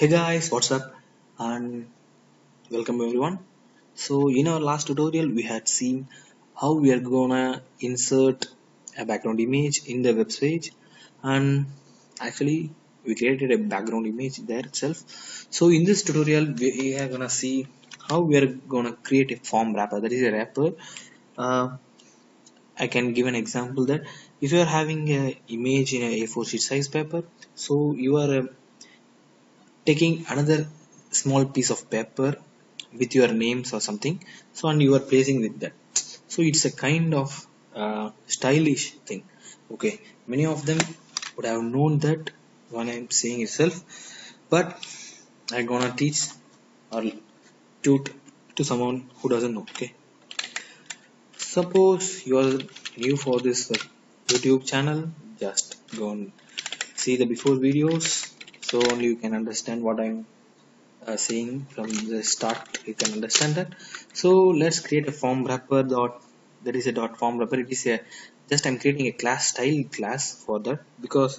Hey guys, what's up? And welcome everyone. So in our last tutorial we had seen how we are gonna insert a background image in the web page, and actually we created a background image there itself. So in this tutorial we are gonna see how we are gonna create a form wrapper. That is a wrapper. uh, I can give an example that if you are having a image in a A4 sheet size paper, so you are taking another small piece of paper with your names or something, so and you are placing with that, so it's a kind of stylish thing. Okay, many of them would have known that when I'm saying itself, but I'm gonna teach or tut to someone who doesn't know. Okay, suppose you are new for this YouTube channel, just go and see the before videos, so only you can understand what I'm saying from the start. You can understand that. So let's create a form wrapper dot, that is a dot form wrapper. It is a just I'm creating a class style class for that, because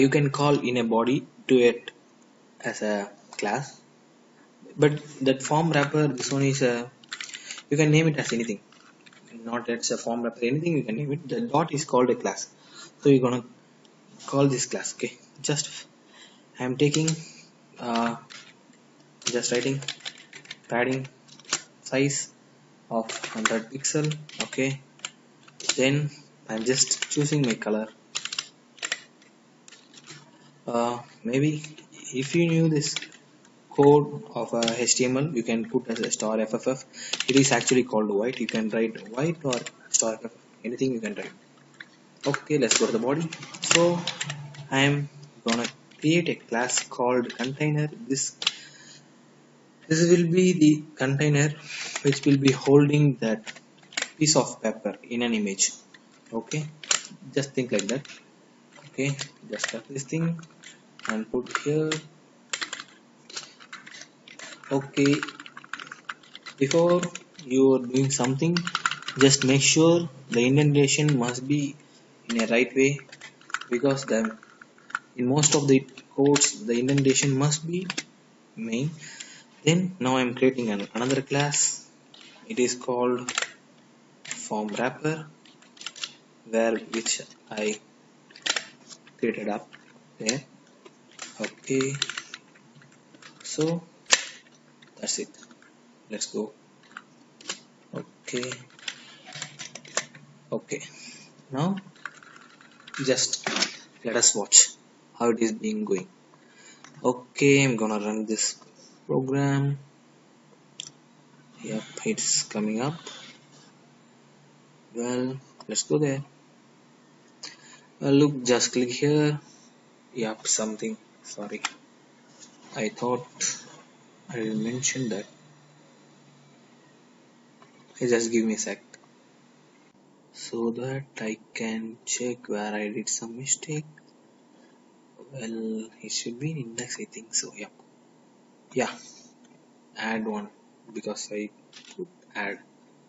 you can call in a body to it as a class, but that form wrapper, this one is a, you can name it as anything, not it's a form wrapper, anything you can name it. The dot is called a class, so you're gonna call this class. Okay, just I'm taking uh, just writing padding size of 100 pixel. Okay, then I'm just choosing my color. Maybe if you knew this code of HTML, you can put as a star FFF. It is actually called white. You can write white or star FFF, anything you can write. Okay, let's go to the body. So I'm gonna create a class called container. This will be the container which will be holding that piece of paper in an image. Okay, just think like that. Okay, just cut this thing and put here. Okay, before you're doing something, just make sure the indentation must be in a right way, because the in most of the codes the indentation must be main. Then now I'm creating another class. It is called form wrapper, where which I created up there. Okay, so that's it. Let's go. Okay, okay, now just let us watch how it is being going. Okay, I'm gonna run this program. Yep, it's coming up. Well, let's go there. Look, just click here. Yep, something, sorry, I thought I will mention that. Just give me a sec so that I can check where I did some mistake. Well, it should be in index, I think so. Yep, yeah, add one, because I put add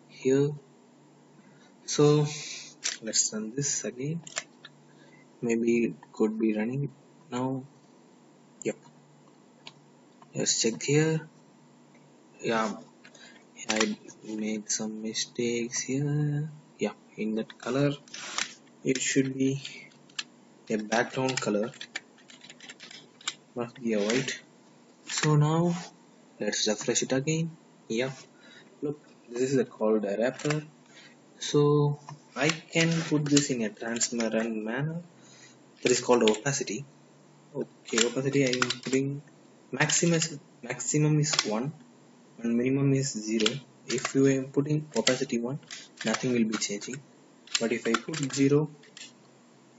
here. So let's run this again. Maybe it could be running now. Yep, let's check here. Yeah, I made some mistakes here. Yeah, in that color it should be a background color, must be a white. So now let's refresh it again. Yeah, look, this is called a wrapper. So I can put this in a transparent manner. That is called opacity. Okay, opacity I am putting maximum is 1 and minimum is 0. If you are putting opacity 1, nothing will be changing, but if I put 0,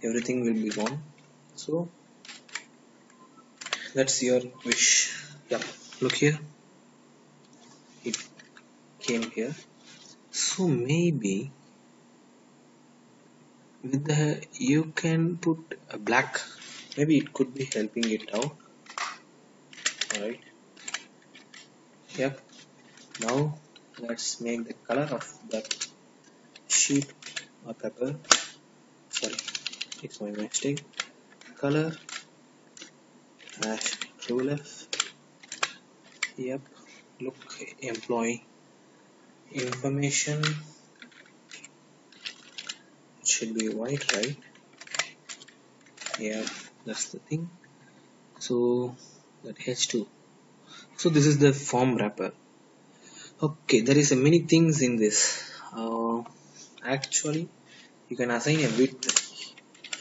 everything will be gone. So that's your wish. Yeah, look here, it came here. So maybe with the, you can put a black, maybe it could be helping it out. Alright, yep. Now let's make the color of that sheet or paper. Sorry, it's my mistake. Color hash control F. Yep, look, employee information should be white, right? Yeah, that's the thing. So that H2. So this is the form wrapper. Okay, there is a many things in this. Actually, you can assign a width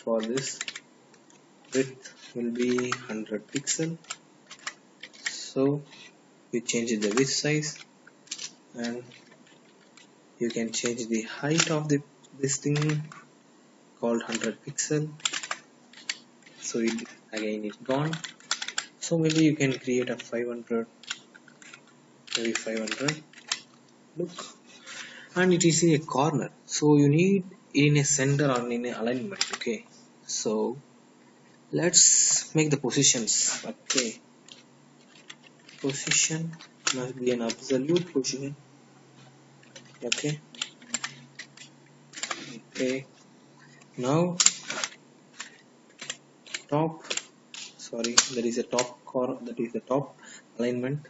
for this. Width will be 100 pixel. So you change the width size, and you can change the height of this thing called 100 pixel. So it again is gone. So maybe you can create a 500, maybe 500. Look, and it is in a corner. So you need in a center or in a alignment. Okay. So let's make the positions. Okay. Position must be an absolute position. Okay. Okay. Now top. Sorry, there is a top corner. That is the top alignment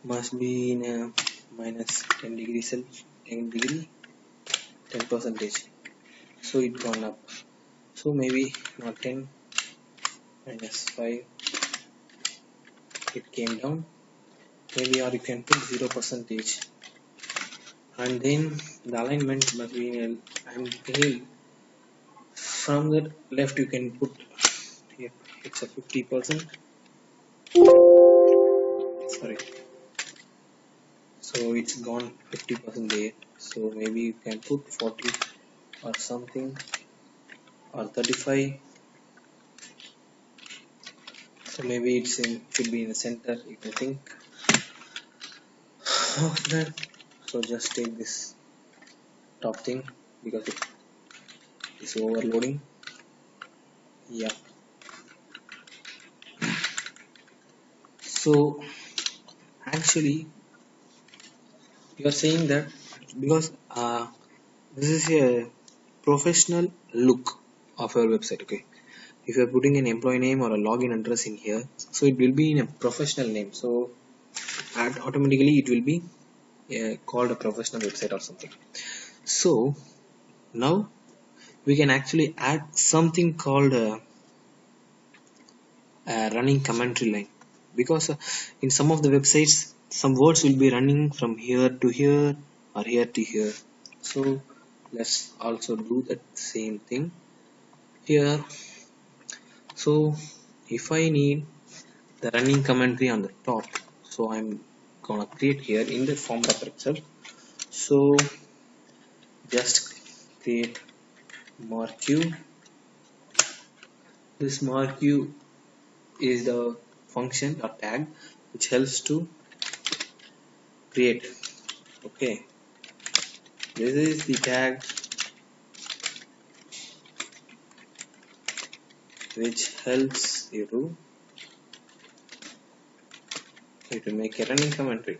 must be in a minus 10 degree Celsius, 10 degree, 10 percentage. So it gone up. So maybe not 10, minus 5. It came down. Maybe, or you can put 0 percentage. And then the alignment must be in a angle. From the left you can put, yep, it's a 50%. Sorry, so it's gone 50% there. So maybe you can put 40 or something, or 35. So maybe it's in, should be in the center if you think. Then so just take this top thing because it is overloading. Yeah. So actually you are saying that because this is a professional look of your website. Okay, if you are putting an employee name or a login address in here, so it will be in a professional name, so automatically it will be called a professional website or something. So now we can actually add something called a running commentary line, because in some of the websites some words will be running from here to here or here to here. So let's also do that same thing here. So if I need the running commentary on the top, so I'm gonna create here in the form wrapper itself. So just create marq. This marq is the function or tag which helps to create. Okay, this is the tag which helps you to make a running commentary.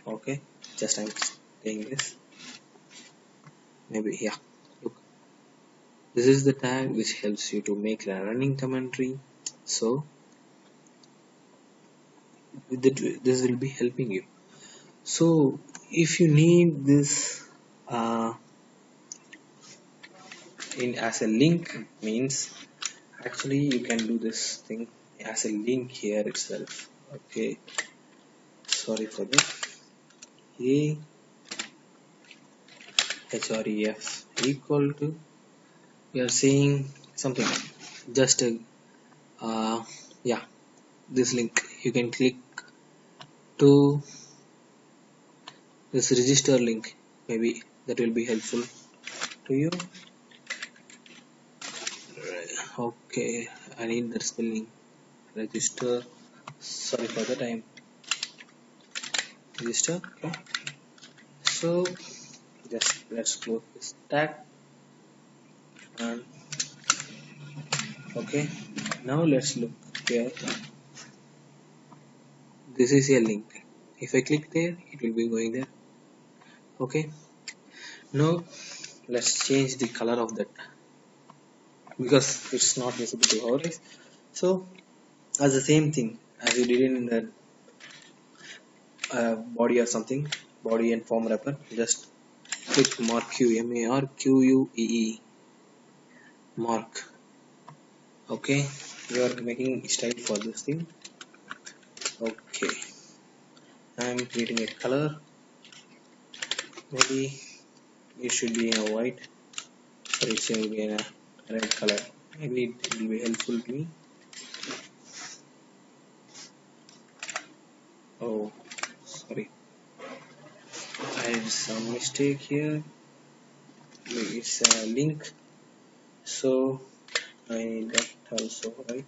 Okay, just I'm saying this. Maybe, yeah, look, this is the tag which helps you to make a running commentary. So this will be helping you. So if you need this in as a link, means actually you can do this thing as a link here itself. Okay, sorry for that. A href equal to, we are saying something, just a yeah, this link you can click to this register link. Maybe that will be helpful to you. Okay, I need the spelling. Register, sorry for that, I'm register. Okay. So just let's close this tag, and okay, now let's look here. This is a link. If I click there, it will be going there. Okay, now let's change the color of that because it's not visible to our eyes. So as the same thing as you did in the body or something, body and form wrapper, just click mark q, marquee, mark. Okay, you are making style for this thing. Okay, I'm creating a color. Maybe it should be in a white, or it should be in a red color. Maybe it will be helpful to me. Oh, sorry, I had some mistake here. It's a link, so I need that also, right?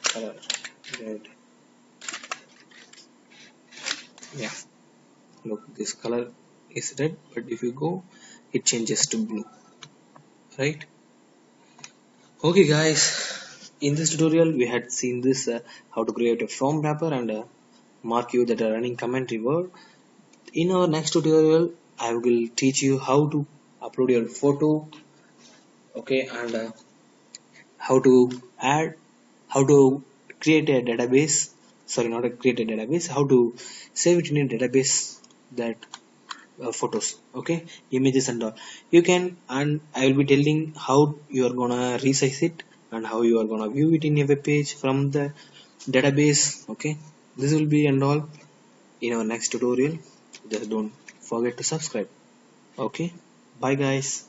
Color red. Yeah, look, this color is red, but if you go, it changes to blue, right? Okay, guys, in this tutorial we had seen this how to create a form wrapper and mark you that are running commentary word. In our next tutorial, I will teach you how to upload your photo, okay, and how to add, how to create a database. Sorry, not a create a database. How to save it in a database, that photos, okay, images and all. You can, and I will be telling how you are gonna resize it and how you are gonna view it in a web page from the database. Okay, this will be and all in our next tutorial. Just don't forget to subscribe. Okay, bye guys.